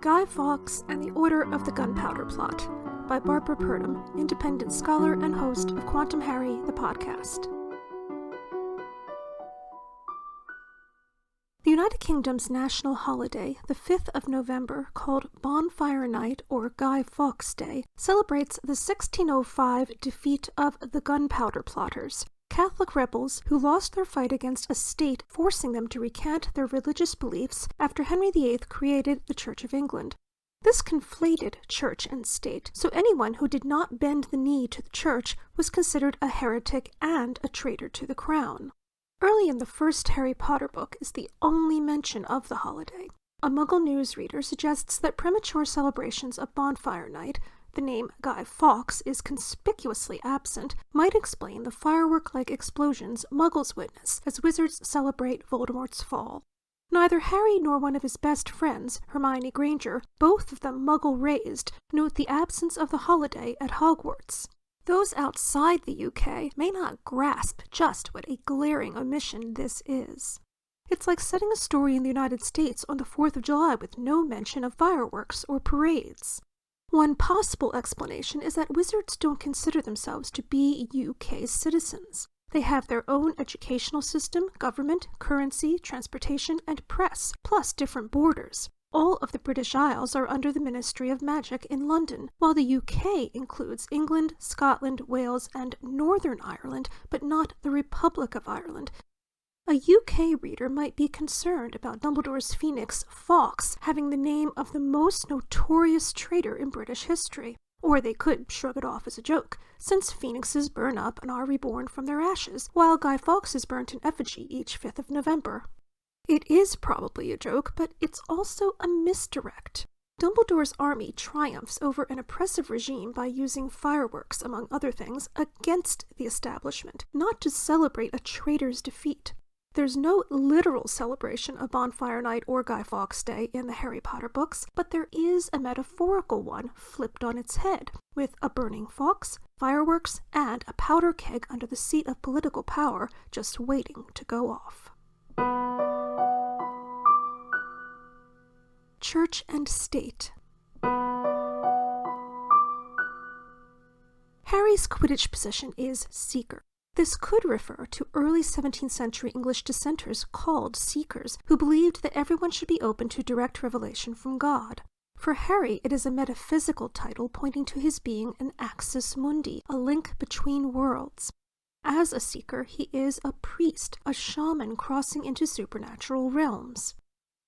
Guy Fawkes and the Order of the Gunpowder Plot by Barbara Purdom, independent scholar and host of Quantum Harry, the podcast. The United Kingdom's national holiday, the 5th of November, called Bonfire Night or Guy Fawkes Day, celebrates the 1605 defeat of the Gunpowder Plotters, Catholic rebels who lost their fight against a state forcing them to recant their religious beliefs after Henry VIII created the Church of England. This conflated church and state, so anyone who did not bend the knee to the church was considered a heretic and a traitor to the crown. Early in the first Harry Potter book is the only mention of the holiday. A Muggle newsreader suggests that premature celebrations of Bonfire Night, the name Guy Fawkes is conspicuously absent, might explain the firework-like explosions Muggles witness as wizards celebrate Voldemort's fall. Neither Harry nor one of his best friends, Hermione Granger, both of them Muggle-raised, note the absence of the holiday at Hogwarts. Those outside the UK may not grasp just what a glaring omission this is. It's like setting a story in the United States on the 4th of July with no mention of fireworks or parades. One possible explanation is that wizards don't consider themselves to be UK citizens. They have their own educational system, government, currency, transportation, and press, plus different borders. All of the British Isles are under the Ministry of Magic in London, while the UK includes England, Scotland, Wales, and Northern Ireland, but not the Republic of Ireland. A UK reader might be concerned about Dumbledore's phoenix, Fawkes, having the name of the most notorious traitor in British history. Or they could shrug it off as a joke, since phoenixes burn up and are reborn from their ashes, while Guy Fawkes is burnt in effigy each 5th of November. It is probably a joke, but it's also a misdirect. Dumbledore's army triumphs over an oppressive regime by using fireworks, among other things, against the establishment, not to celebrate a traitor's defeat. There's no literal celebration of Bonfire Night or Guy Fawkes Day in the Harry Potter books, but there is a metaphorical one flipped on its head, with a burning fox, fireworks, and a powder keg under the seat of political power just waiting to go off. Church and State. Harry's Quidditch position is Seeker. This could refer to early 17th century English dissenters called Seekers, who believed that everyone should be open to direct revelation from God. For Harry, it is a metaphysical title pointing to his being an axis mundi, a link between worlds. As a Seeker, he is a priest, a shaman crossing into supernatural realms.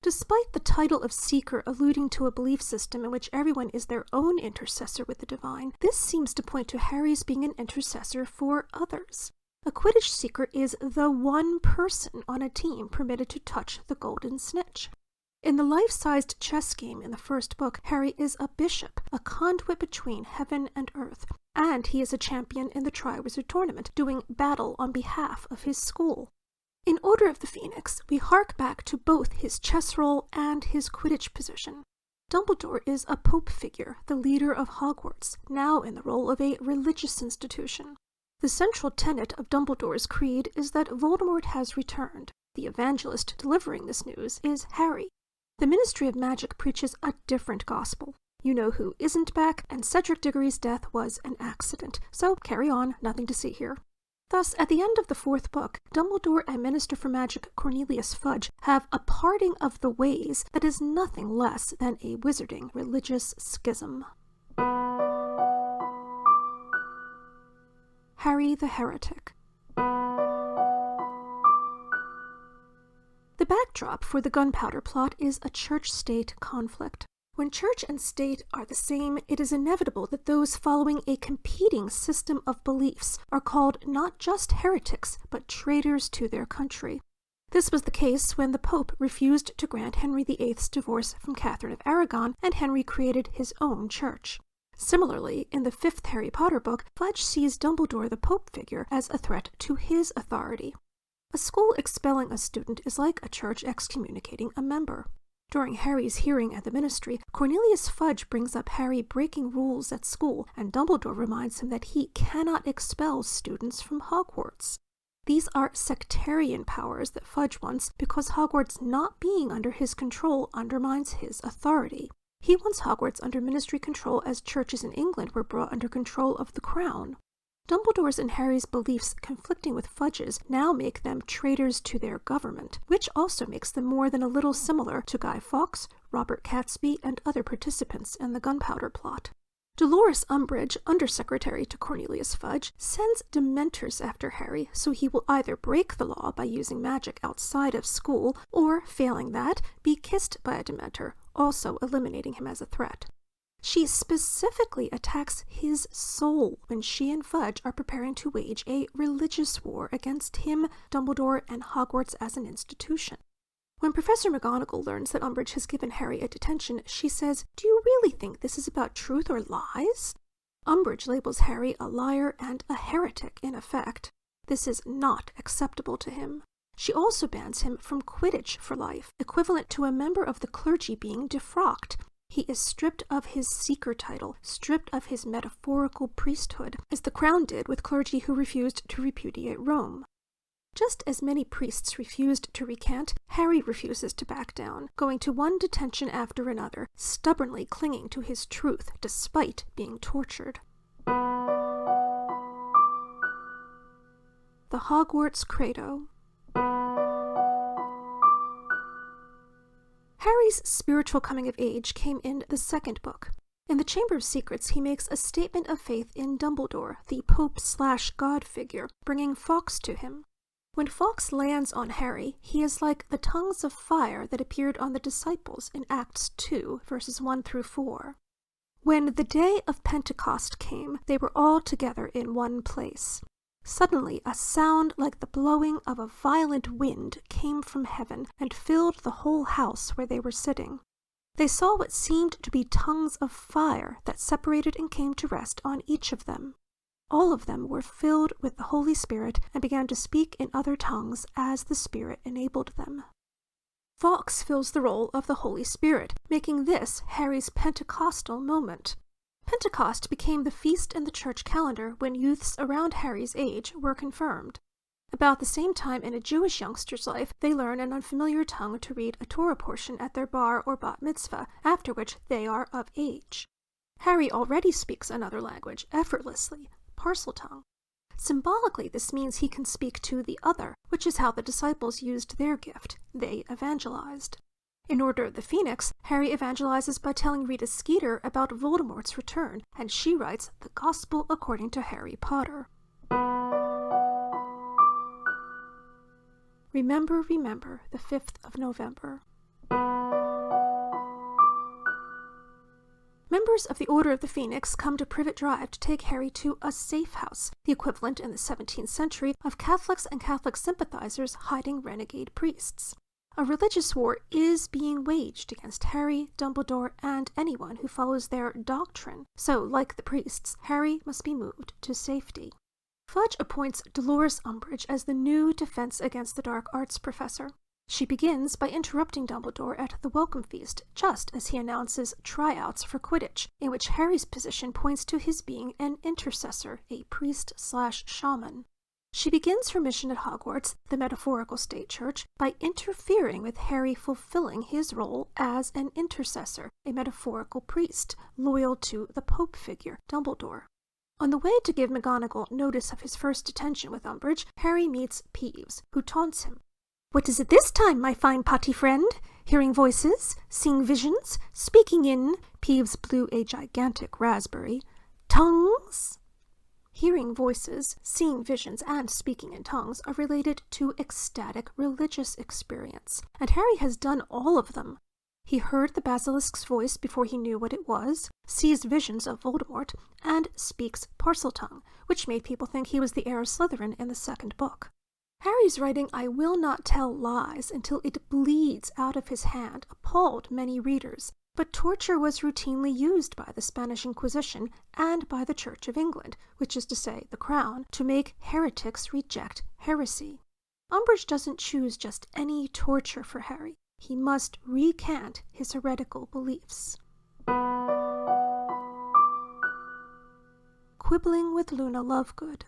Despite the title of Seeker alluding to a belief system in which everyone is their own intercessor with the divine, this seems to point to Harry's being an intercessor for others. A Quidditch Seeker is the one person on a team permitted to touch the golden snitch. In the life-sized chess game in the first book, Harry is a bishop, a conduit between heaven and earth, and he is a champion in the Triwizard Tournament, doing battle on behalf of his school. In Order of the Phoenix, we hark back to both his chess role and his Quidditch position. Dumbledore is a pope figure, the leader of Hogwarts, now in the role of a religious institution. The central tenet of Dumbledore's creed is that Voldemort has returned. The evangelist delivering this news is Harry. The Ministry of Magic preaches a different gospel. You know who isn't back, and Cedric Diggory's death was an accident. So carry on, nothing to see here. Thus, at the end of the 4th book, Dumbledore and Minister for Magic Cornelius Fudge have a parting of the ways that is nothing less than a wizarding religious schism. Harry the Heretic. The backdrop for the Gunpowder Plot is a church-state conflict. When church and state are the same, it is inevitable that those following a competing system of beliefs are called not just heretics, but traitors to their country. This was the case when the Pope refused to grant Henry VIII's divorce from Catherine of Aragon, and Henry created his own church. Similarly, in the 5th Harry Potter book, Fudge sees Dumbledore the Pope figure as a threat to his authority. A school expelling a student is like a church excommunicating a member. During Harry's hearing at the ministry, Cornelius Fudge brings up Harry breaking rules at school, and Dumbledore reminds him that he cannot expel students from Hogwarts. These are sectarian powers that Fudge wants because Hogwarts not being under his control undermines his authority. He wants Hogwarts under ministry control as churches in England were brought under control of the crown. Dumbledore's and Harry's beliefs conflicting with Fudge's now make them traitors to their government, which also makes them more than a little similar to Guy Fawkes, Robert Catesby, and other participants in the Gunpowder Plot. Dolores Umbridge, Undersecretary to Cornelius Fudge, sends Dementors after Harry so he will either break the law by using magic outside of school, or, failing that, be kissed by a Dementor, also eliminating him as a threat. She specifically attacks his soul when she and Fudge are preparing to wage a religious war against him, Dumbledore, and Hogwarts as an institution. When Professor McGonagall learns that Umbridge has given Harry a detention, she says, "Do you really think this is about truth or lies?" Umbridge labels Harry a liar and a heretic, in effect. This is not acceptable to him. She also bans him from Quidditch for life, equivalent to a member of the clergy being defrocked. He is stripped of his seeker title, stripped of his metaphorical priesthood, as the crown did with clergy who refused to repudiate Rome. Just as many priests refused to recant, Harry refuses to back down, going to one detention after another, stubbornly clinging to his truth despite being tortured. The Hogwarts Credo. Harry's spiritual coming of age came in the second book. In the Chamber of Secrets, he makes a statement of faith in Dumbledore, the Pope/God figure, bringing Fawkes to him. When Fawkes lands on Harry, he is like the tongues of fire that appeared on the disciples in Acts 2, verses 1 through 4. When the day of Pentecost came, they were all together in one place. Suddenly, a sound like the blowing of a violent wind came from heaven and filled the whole house where they were sitting. They saw what seemed to be tongues of fire that separated and came to rest on each of them. All of them were filled with the Holy Spirit and began to speak in other tongues as the Spirit enabled them. Fawkes fills the role of the Holy Spirit, making this Harry's Pentecostal moment. Pentecost became the feast in the church calendar when youths around Harry's age were confirmed. About the same time in a Jewish youngster's life, they learn an unfamiliar tongue to read a Torah portion at their bar or bat mitzvah, after which they are of age. Harry already speaks another language effortlessly, Parseltongue. Symbolically, this means he can speak to the other, which is how the disciples used their gift. They evangelized. In Order of the Phoenix, Harry evangelizes by telling Rita Skeeter about Voldemort's return, and she writes the Gospel according to Harry Potter. Remember, remember, the 5th of November. Members of the Order of the Phoenix come to Privet Drive to take Harry to a safe house, the equivalent in the 17th century of Catholics and Catholic sympathizers hiding renegade priests. A religious war is being waged against Harry, Dumbledore, and anyone who follows their doctrine, so, like the priests, Harry must be moved to safety. Fudge appoints Dolores Umbridge as the new Defense Against the Dark Arts professor. She begins by interrupting Dumbledore at the welcome feast, just as he announces tryouts for Quidditch, in which Harry's position points to his being an intercessor, a priest/shaman. She begins her mission at Hogwarts, the metaphorical state church, by interfering with Harry fulfilling his role as an intercessor, a metaphorical priest, loyal to the Pope figure, Dumbledore. On the way to give McGonagall notice of his first detention with Umbridge, Harry meets Peeves, who taunts him. "What is it this time, my fine potty friend? Hearing voices, seeing visions, speaking in," Peeves blew a gigantic raspberry, "tongues?" Hearing voices, seeing visions, and speaking in tongues are related to ecstatic religious experience, and Harry has done all of them. He heard the basilisk's voice before he knew what it was, sees visions of Voldemort, and speaks Parseltongue, which made people think he was the heir of Slytherin in the second book. Harry's writing "I will not tell lies" until it bleeds out of his hand appalled many readers, but torture was routinely used by the Spanish Inquisition and by the Church of England, which is to say the Crown, to make heretics reject heresy. Umbridge doesn't choose just any torture for Harry. He must recant his heretical beliefs. Quibbling with Luna Lovegood.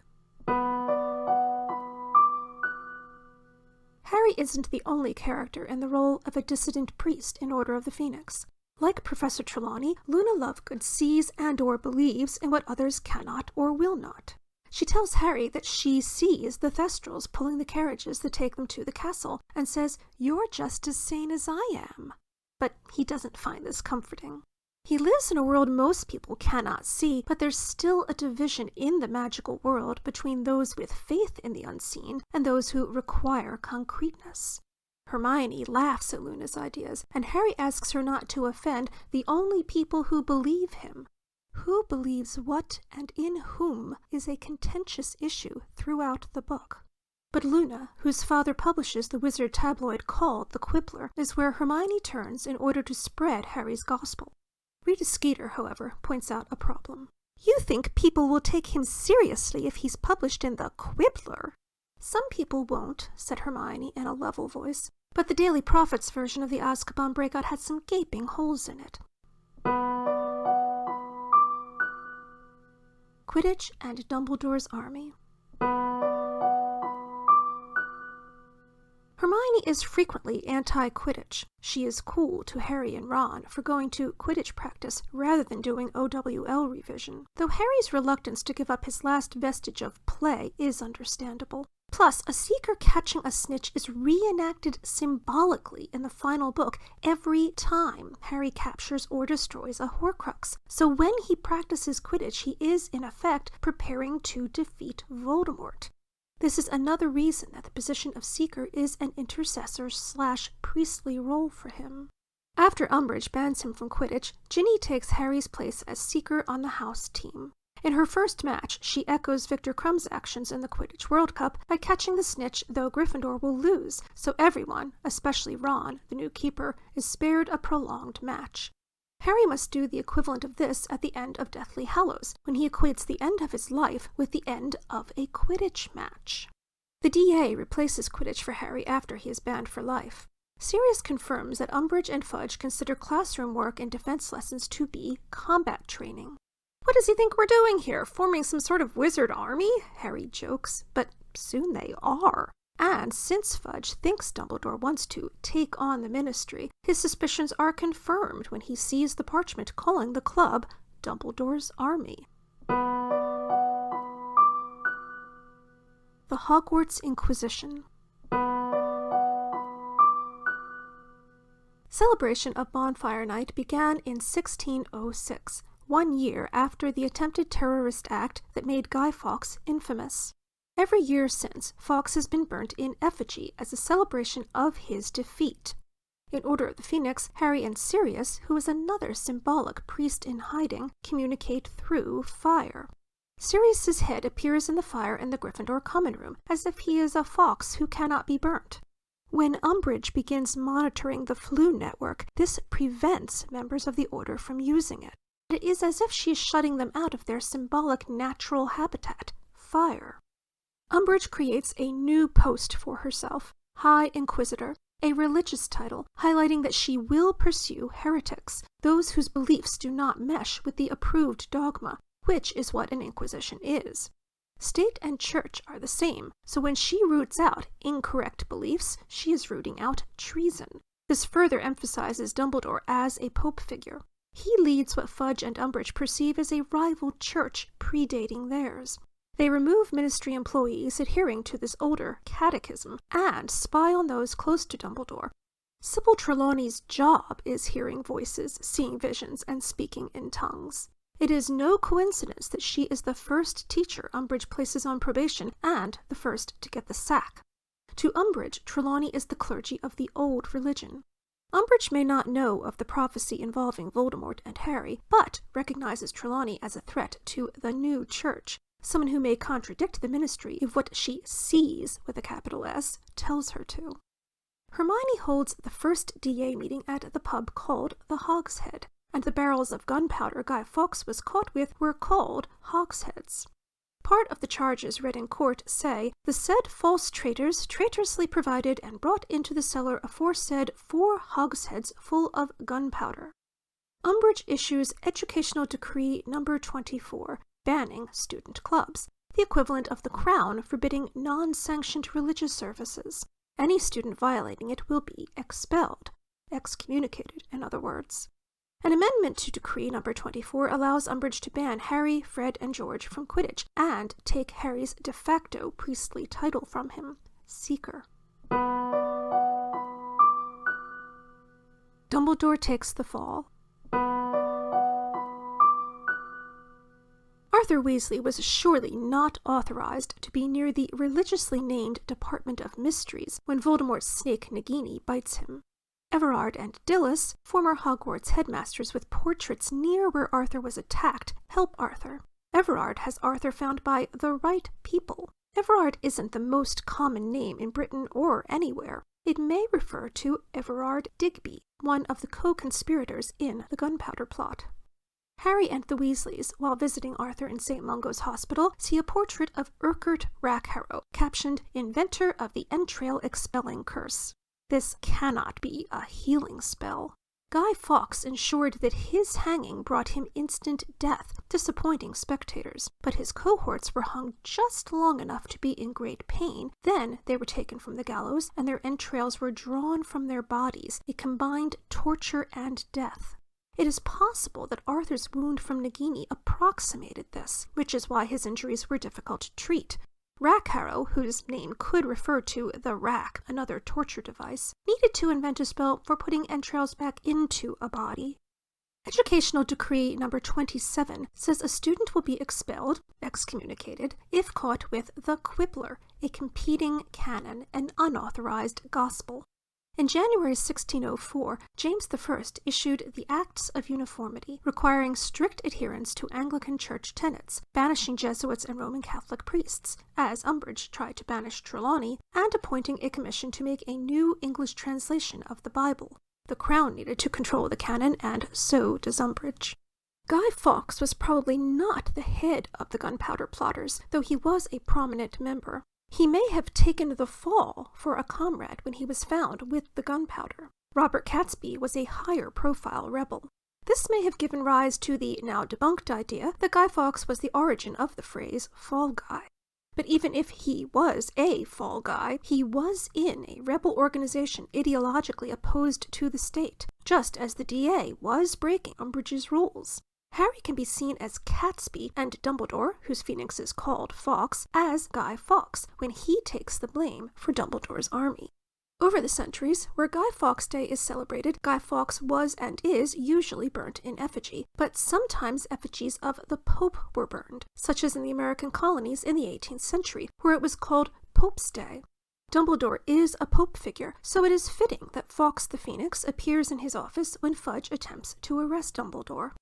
Harry isn't the only character in the role of a dissident priest in Order of the Phoenix. Like Professor Trelawney, Luna Lovegood sees and/or believes in what others cannot or will not. She tells Harry that she sees the Thestrals pulling the carriages that take them to the castle, and says, "You're just as sane as I am." But he doesn't find this comforting. He lives in a world most people cannot see, but there's still a division in the magical world between those with faith in the unseen and those who require concreteness. Hermione laughs at Luna's ideas, and Harry asks her not to offend the only people who believe him. Who believes what and in whom is a contentious issue throughout the book. But Luna, whose father publishes the wizard tabloid called The Quibbler, is where Hermione turns in order to spread Harry's gospel. Rita Skeeter, however, points out a problem. "You think people will take him seriously if he's published in The Quibbler?" "Some people won't," said Hermione in a level voice, "but the Daily Prophet's version of the Azkaban breakout had some gaping holes in it." Quidditch and Dumbledore's Army. Hermione is frequently anti-Quidditch. She is cool to Harry and Ron for going to Quidditch practice rather than doing OWL revision, though Harry's reluctance to give up his last vestige of play is understandable. Plus, a seeker catching a snitch is reenacted symbolically in the final book every time Harry captures or destroys a Horcrux. So when he practices Quidditch, he is, in effect, preparing to defeat Voldemort. This is another reason that the position of Seeker is an intercessor/priestly role for him. After Umbridge bans him from Quidditch, Ginny takes Harry's place as Seeker on the house team. In her first match, she echoes Victor Crumb's actions in the Quidditch World Cup by catching the snitch, though Gryffindor will lose, so everyone, especially Ron, the new keeper, is spared a prolonged match. Harry must do the equivalent of this at the end of Deathly Hallows, when he equates the end of his life with the end of a Quidditch match. The DA replaces Quidditch for Harry after he is banned for life. Sirius confirms that Umbridge and Fudge consider classroom work and defense lessons to be combat training. "What does he think we're doing here, forming some sort of wizard army?" Harry jokes, but soon they are. And since Fudge thinks Dumbledore wants to take on the Ministry, his suspicions are confirmed when he sees the parchment calling the club Dumbledore's Army. The Hogwarts Inquisition. Celebration of Bonfire Night began in 1606, 1 year after the attempted terrorist act that made Guy Fawkes infamous. Every year since, Fawkes has been burnt in effigy as a celebration of his defeat. In Order of the Phoenix, Harry and Sirius, who is another symbolic priest in hiding, communicate through fire. Sirius's head appears in the fire in the Gryffindor common room, as if he is a fox who cannot be burnt. When Umbridge begins monitoring the Flu network, this prevents members of the Order from using it. It is as if she is shutting them out of their symbolic natural habitat, fire. Umbridge creates a new post for herself, High Inquisitor, a religious title highlighting that she will pursue heretics, those whose beliefs do not mesh with the approved dogma, which is what an Inquisition is. State and church are the same, so when she roots out incorrect beliefs, she is rooting out treason. This further emphasizes Dumbledore as a pope figure. He leads what Fudge and Umbridge perceive as a rival church predating theirs. They remove Ministry employees adhering to this older catechism and spy on those close to Dumbledore. Sybil Trelawney's job is hearing voices, seeing visions, and speaking in tongues. It is no coincidence that she is the first teacher Umbridge places on probation and the first to get the sack. To Umbridge, Trelawney is the clergy of the old religion. Umbridge may not know of the prophecy involving Voldemort and Harry, but recognizes Trelawney as a threat to the new church, someone who may contradict the Ministry if what she sees, with a capital S, tells her to. Hermione holds the first DA meeting at the pub called the Hogshead, and the barrels of gunpowder Guy Fawkes was caught with were called hogsheads. Part of the charges read in court say, "The said false traitors traitorously provided and brought into the cellar aforesaid 4 hogsheads full of gunpowder." Umbridge issues Educational Decree No. 24, banning student clubs, the equivalent of the Crown forbidding non-sanctioned religious services. Any student violating it will be expelled, excommunicated in other words. An amendment to Decree No. 24 allows Umbridge to ban Harry, Fred, and George from Quidditch, and take Harry's de facto priestly title from him, Seeker. Dumbledore takes the fall. Arthur Weasley was surely not authorized to be near the religiously named Department of Mysteries when Voldemort's snake Nagini bites him. Everard and Dilys, former Hogwarts headmasters with portraits near where Arthur was attacked, help Arthur. Everard has Arthur found by the right people. Everard isn't the most common name in Britain or anywhere. It may refer to Everard Digby, one of the co-conspirators in the Gunpowder Plot. Harry and the Weasleys, while visiting Arthur in St. Mungo's Hospital, see a portrait of Urquhart Rackharrow, captioned "Inventor of the Entrail Expelling Curse." This cannot be a healing spell. Guy Fawkes ensured that his hanging brought him instant death, disappointing spectators, but his cohorts were hung just long enough to be in great pain. Then they were taken from the gallows, and their entrails were drawn from their bodies, a combined torture and death. It is possible that Arthur's wound from Nagini approximated this, which is why his injuries were difficult to treat. Rackharrow, whose name could refer to the rack, another torture device, needed to invent a spell for putting entrails back into a body. Educational Decree No. 27 says a student will be expelled, excommunicated, if caught with the Quibbler, a competing canon, an unauthorized gospel. In January 1604, James I issued the Acts of Uniformity, requiring strict adherence to Anglican Church tenets, banishing Jesuits and Roman Catholic priests, as Umbridge tried to banish Trelawney, and appointing a commission to make a new English translation of the Bible. The Crown needed to control the canon, and so does Umbridge. Guy Fawkes was probably not the head of the Gunpowder Plotters, though he was a prominent member. He may have taken the fall for a comrade when he was found with the gunpowder. Robert Catesby was a higher-profile rebel. This may have given rise to the now debunked idea that Guy Fawkes was the origin of the phrase Fall Guy. But even if he was a Fall Guy, he was in a rebel organization ideologically opposed to the state, just as the DA was breaking Umbridge's rules. Harry can be seen as Catesby, and Dumbledore, whose phoenix is called Fawkes, as Guy Fawkes when he takes the blame for Dumbledore's army. Over the centuries, where Guy Fawkes Day is celebrated, Guy Fawkes was and is usually burnt in effigy, but sometimes effigies of the Pope were burned, such as in the American colonies in the 18th century, where it was called Pope's Day. Dumbledore is a Pope figure, so it is fitting that Fawkes the Phoenix appears in his office when Fudge attempts to arrest Dumbledore.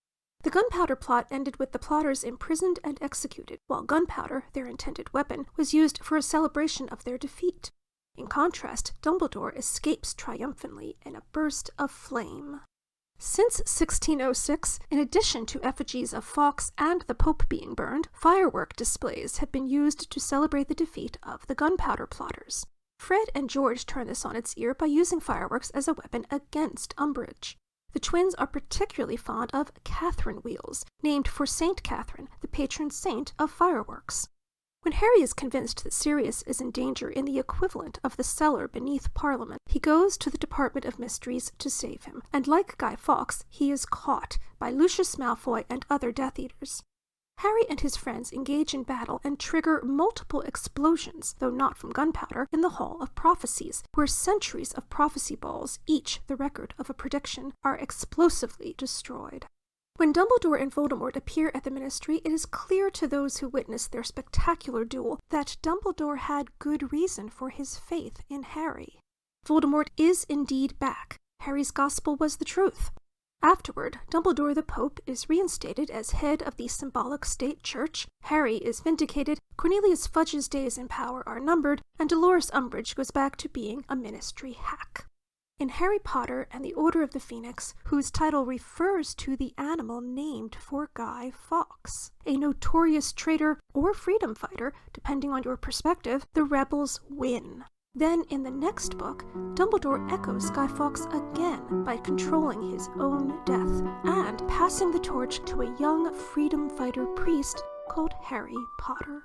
The Gunpowder Plot ended with the plotters imprisoned and executed, while gunpowder, their intended weapon, was used for a celebration of their defeat. In contrast, Dumbledore escapes triumphantly in a burst of flame. Since 1606, in addition to effigies of Fawkes and the Pope being burned, firework displays have been used to celebrate the defeat of the Gunpowder Plotters. Fred and George turn this on its ear by using fireworks as a weapon against Umbridge. The twins are particularly fond of Catherine wheels, named for Saint Catherine, the patron saint of fireworks. When Harry is convinced that Sirius is in danger in the equivalent of the cellar beneath Parliament, he goes to the Department of Mysteries to save him, and like Guy Fawkes, he is caught by Lucius Malfoy and other Death Eaters. Harry and his friends engage in battle and trigger multiple explosions, though not from gunpowder, in the Hall of Prophecies, where centuries of prophecy balls, each the record of a prediction, are explosively destroyed. When Dumbledore and Voldemort appear at the Ministry, it is clear to those who witness their spectacular duel that Dumbledore had good reason for his faith in Harry. Voldemort is indeed back. Harry's gospel was the truth. Afterward, Dumbledore the Pope is reinstated as head of the symbolic state church, Harry is vindicated, Cornelius Fudge's days in power are numbered, and Dolores Umbridge goes back to being a ministry hack. In Harry Potter and the Order of the Phoenix, whose title refers to the animal named for Guy Fawkes, a notorious traitor or freedom fighter, depending on your perspective, the rebels win. Then, in the next book, Dumbledore echoes Guy Fawkes again by controlling his own death and passing the torch to a young freedom fighter priest called Harry Potter.